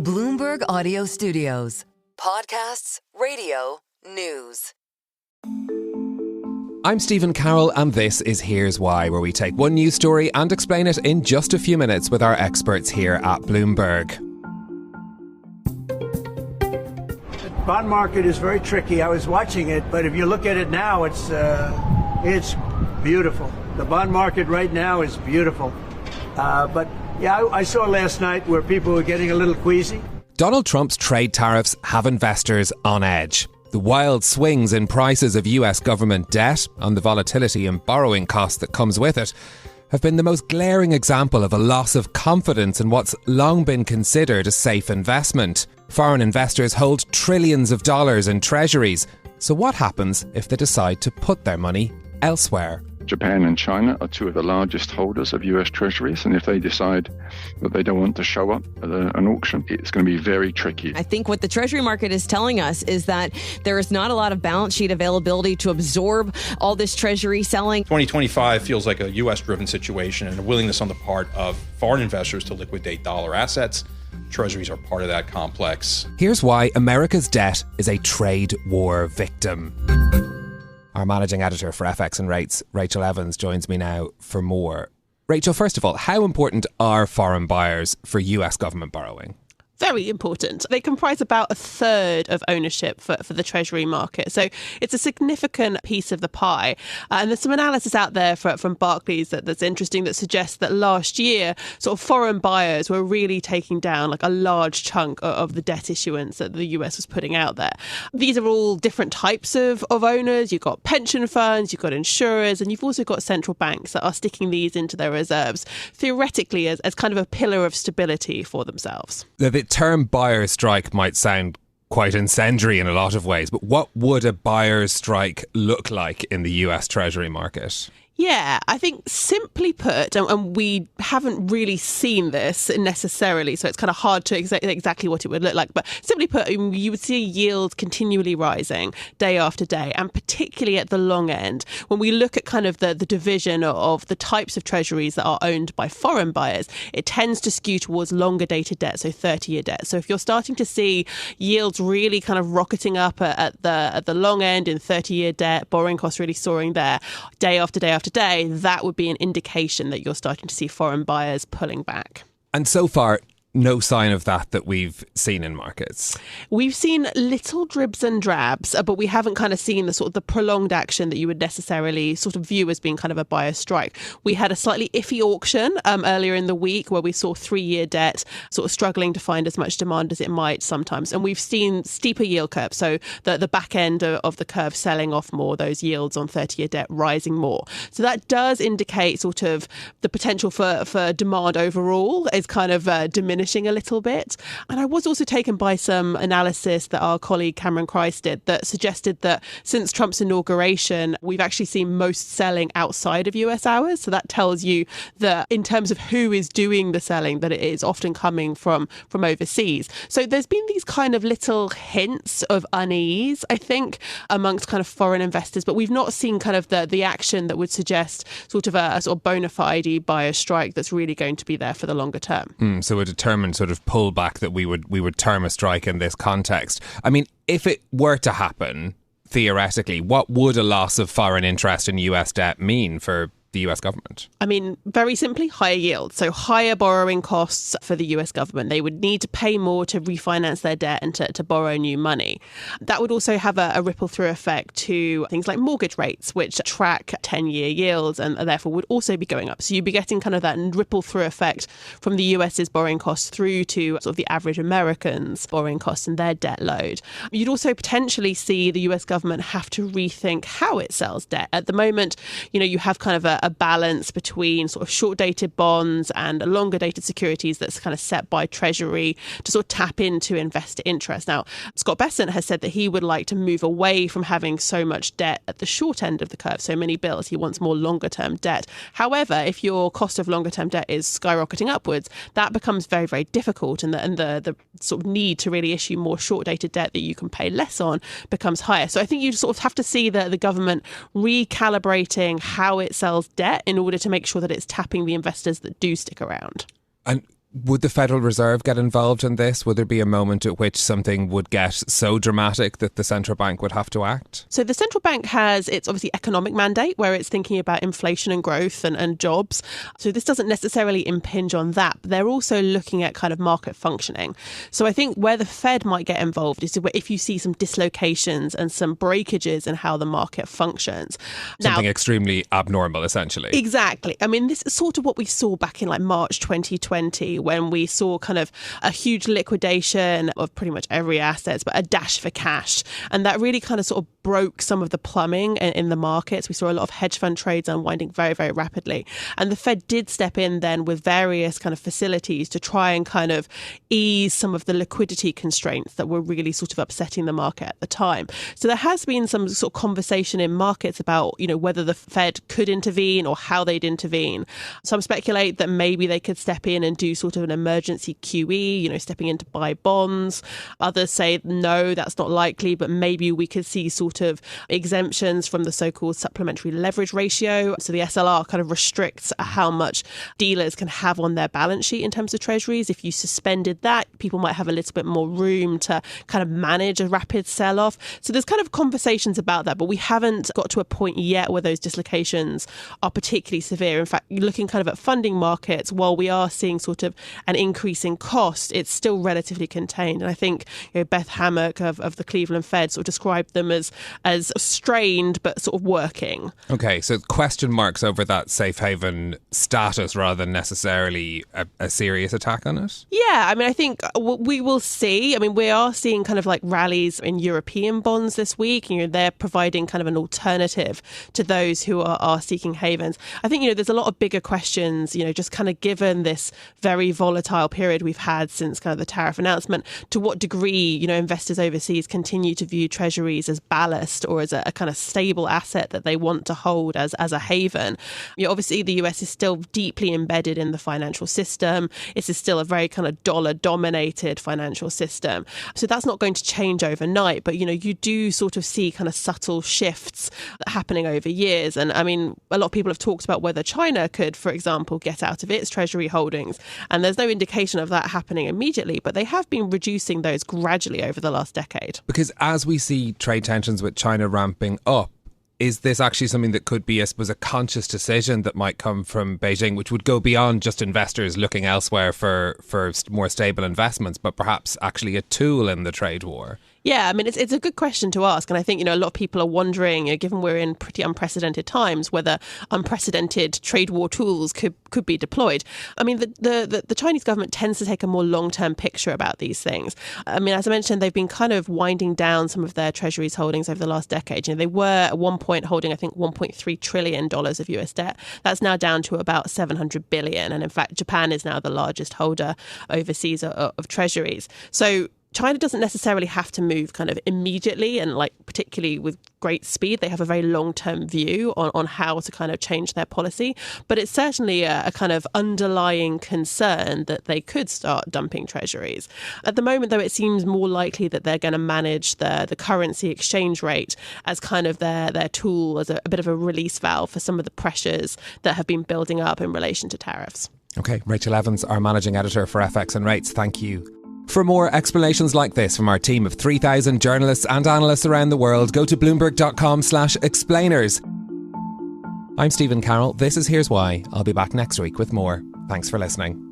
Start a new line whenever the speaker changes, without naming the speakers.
Bloomberg Audio Studios. Podcasts, radio, news.
I'm Stephen Carroll, and this is Here's Why, where we take one news story and explain it in just a few minutes with our experts here at Bloomberg.
The bond market is very tricky. I was watching it, but if you look at it now, it's beautiful. The bond market right now is beautiful. But yeah, I saw last night where people were getting a little queasy.
Donald Trump's trade tariffs have investors on edge. The wild swings in prices of US government debt and the volatility in borrowing costs that comes with it have been the most glaring example of a loss of confidence in what's long been considered a safe investment. Foreign investors hold trillions of dollars in treasuries. So what happens if they decide to put their money elsewhere?
Japan and China are two of the largest holders of US treasuries, and if they decide that they don't want to show up at an auction, it's going to be very tricky.
I think what the Treasury market is telling us is that there is not a lot of balance sheet availability to absorb all this Treasury selling.
2025 feels like a US-driven situation and a willingness on the part of foreign investors to liquidate dollar assets. Treasuries are part of that complex.
Here's why America's debt is a trade war victim. Our managing editor for FX and Rates, Rachel Evans, joins me now for more. Rachel, first of all, how important are foreign buyers for US government borrowing?
Very important. They comprise about a third of ownership for the Treasury market. So it's a significant piece of the pie. And there's some analysis out there from Barclays that's interesting that suggests that last year, sort of foreign buyers were really taking down like a large chunk of the debt issuance that the US was putting out there. These are all different types of owners. You've got pension funds, you've got insurers, and you've also got central banks that are sticking these into their reserves, theoretically as kind of a pillar of stability for themselves.
The term buyer's strike might sound quite incendiary in a lot of ways, but what would a buyer's strike look like in the US Treasury market?
Yeah, I think simply put, and we haven't really seen this necessarily, so it's kind of hard to exactly what it would look like. But simply put, you would see yields continually rising day after day, and particularly at the long end. When we look at kind of the division of the types of treasuries that are owned by foreign buyers, it tends to skew towards longer dated debt, so 30-year debt. So if you're starting to see yields really kind of rocketing up at the long end in 30-year debt, borrowing costs really soaring there, day after day after day, that would be an indication that you're starting to see foreign buyers pulling back.
And so far, no sign of that we've seen in markets.
We've seen little dribs and drabs, but we haven't kind of seen the sort of the prolonged action that you would necessarily sort of view as being kind of a buyer's strike. We had a slightly iffy auction earlier in the week where we saw 3-year debt sort of struggling to find as much demand as it might sometimes. And we've seen steeper yield curves, so the back end of the curve selling off more, those yields on 30-year debt rising more. So that does indicate sort of the potential for demand overall is kind of diminishing a little bit. And I was also taken by some analysis that our colleague Cameron Christ did that suggested that since Trump's inauguration, we've actually seen most selling outside of US hours. So that tells you that in terms of who is doing the selling, that it is often coming from overseas. So there's been these kind of little hints of unease, I think, amongst kind of foreign investors, but we've not seen kind of the action that would suggest sort of a sort of bona fide buyer strike that's really going to be there for the longer term.
So a determined sort of pullback that we would term a strike in this context. I mean, if it were to happen, theoretically, what would a loss of foreign interest in US debt mean for the US government?
I mean, very simply, higher yields. So higher borrowing costs for the US government. They would need to pay more to refinance their debt and to borrow new money. That would also have a ripple through effect to things like mortgage rates, which track 10-year yields and therefore would also be going up. So you'd be getting kind of that ripple through effect from the US's borrowing costs through to sort of the average American's borrowing costs and their debt load. You'd also potentially see the US government have to rethink how it sells debt. At the moment, you have kind of a balance between sort of short-dated bonds and longer-dated securities that's kind of set by Treasury to sort of tap into investor interest. Now, Scott Bessent has said that he would like to move away from having so much debt at the short end of the curve, so many bills. He wants more longer-term debt. However, if your cost of longer-term debt is skyrocketing upwards, that becomes very, very difficult, and the sort of need to really issue more short-dated debt that you can pay less on becomes higher. So I think you sort of have to see the government recalibrating how it sells debt in order to make sure that it's tapping the investors that do stick around.
And Would the Federal Reserve get involved in this? Would there be a moment at which something would get so dramatic that the central bank would have to act?
So the central bank has its obviously economic mandate where it's thinking about inflation and growth and jobs. So this doesn't necessarily impinge on that. But they're also looking at kind of market functioning. So I think where the Fed might get involved is if you see some dislocations and some breakages in how the market functions.
Something extremely abnormal, essentially.
Exactly. I mean, this is sort of what we saw back in like March 2020 when we saw kind of a huge liquidation of pretty much every asset, but a dash for cash. And that really kind of sort of broke some of the plumbing in the markets. We saw a lot of hedge fund trades unwinding very, very rapidly. And the Fed did step in then with various kind of facilities to try and kind of ease some of the liquidity constraints that were really sort of upsetting the market at the time. So there has been some sort of conversation in markets about, whether the Fed could intervene or how they'd intervene. Some speculate that maybe they could step in and do sort of an emergency QE, stepping in to buy bonds. Others say, no, that's not likely, but maybe we could see sort of exemptions from the so-called supplementary leverage ratio. So the SLR kind of restricts how much dealers can have on their balance sheet in terms of treasuries. If you suspended that, people might have a little bit more room to kind of manage a rapid sell-off. So there's kind of conversations about that, but we haven't got to a point yet where those dislocations are particularly severe. In fact, looking kind of at funding markets, while we are seeing sort of an increase in cost, it's still relatively contained. And I think Beth Hammock of the Cleveland Fed sort of described them as strained but sort of working.
Okay, so question marks over that safe haven status rather than necessarily a serious attack on it?
Yeah, I mean, I think we will see. I mean, we are seeing kind of like rallies in European bonds this week. They're providing kind of an alternative to those who are seeking havens. I think, there's a lot of bigger questions, just kind of given this very volatile period we've had since kind of the tariff announcement, to what degree, investors overseas continue to view treasuries as ballast or as a kind of stable asset that they want to hold as a haven. Obviously, the US is still deeply embedded in the financial system. It is still a very kind of dollar-dominated financial system. So that's not going to change overnight. But, you do sort of see kind of subtle shifts happening over years. And I mean, a lot of people have talked about whether China could, for example, get out of its treasury holdings. And there's no indication of that happening immediately, but they have been reducing those gradually over the last decade.
Because as we see trade tensions with China ramping up, is this actually something that could be, I suppose, a conscious decision that might come from Beijing, which would go beyond just investors looking elsewhere for more stable investments, but perhaps actually a tool in the trade war?
Yeah, I mean, it's a good question to ask. And I think, a lot of people are wondering, given we're in pretty unprecedented times, whether unprecedented trade war tools could be deployed. I mean, the Chinese government tends to take a more long-term picture about these things. I mean, as I mentioned, they've been kind of winding down some of their treasuries holdings over the last decade. They were at one point holding, I think, $1.3 trillion of US debt. That's now down to about 700 billion. And in fact, Japan is now the largest holder overseas of treasuries. So China doesn't necessarily have to move kind of immediately and particularly with great speed. They have a very long-term view on how to kind of change their policy. But it's certainly a kind of underlying concern that they could start dumping treasuries. At the moment, though, it seems more likely that they're going to manage the currency exchange rate as kind of their tool, as a bit of a release valve for some of the pressures that have been building up in relation to tariffs.
Okay, Rachel Evans, our managing editor for FX and Rates. Thank you. For more explanations like this from our team of 3,000 journalists and analysts around the world, go to Bloomberg.com/explainers. I'm Stephen Carroll. This is Here's Why. I'll be back next week with more. Thanks for listening.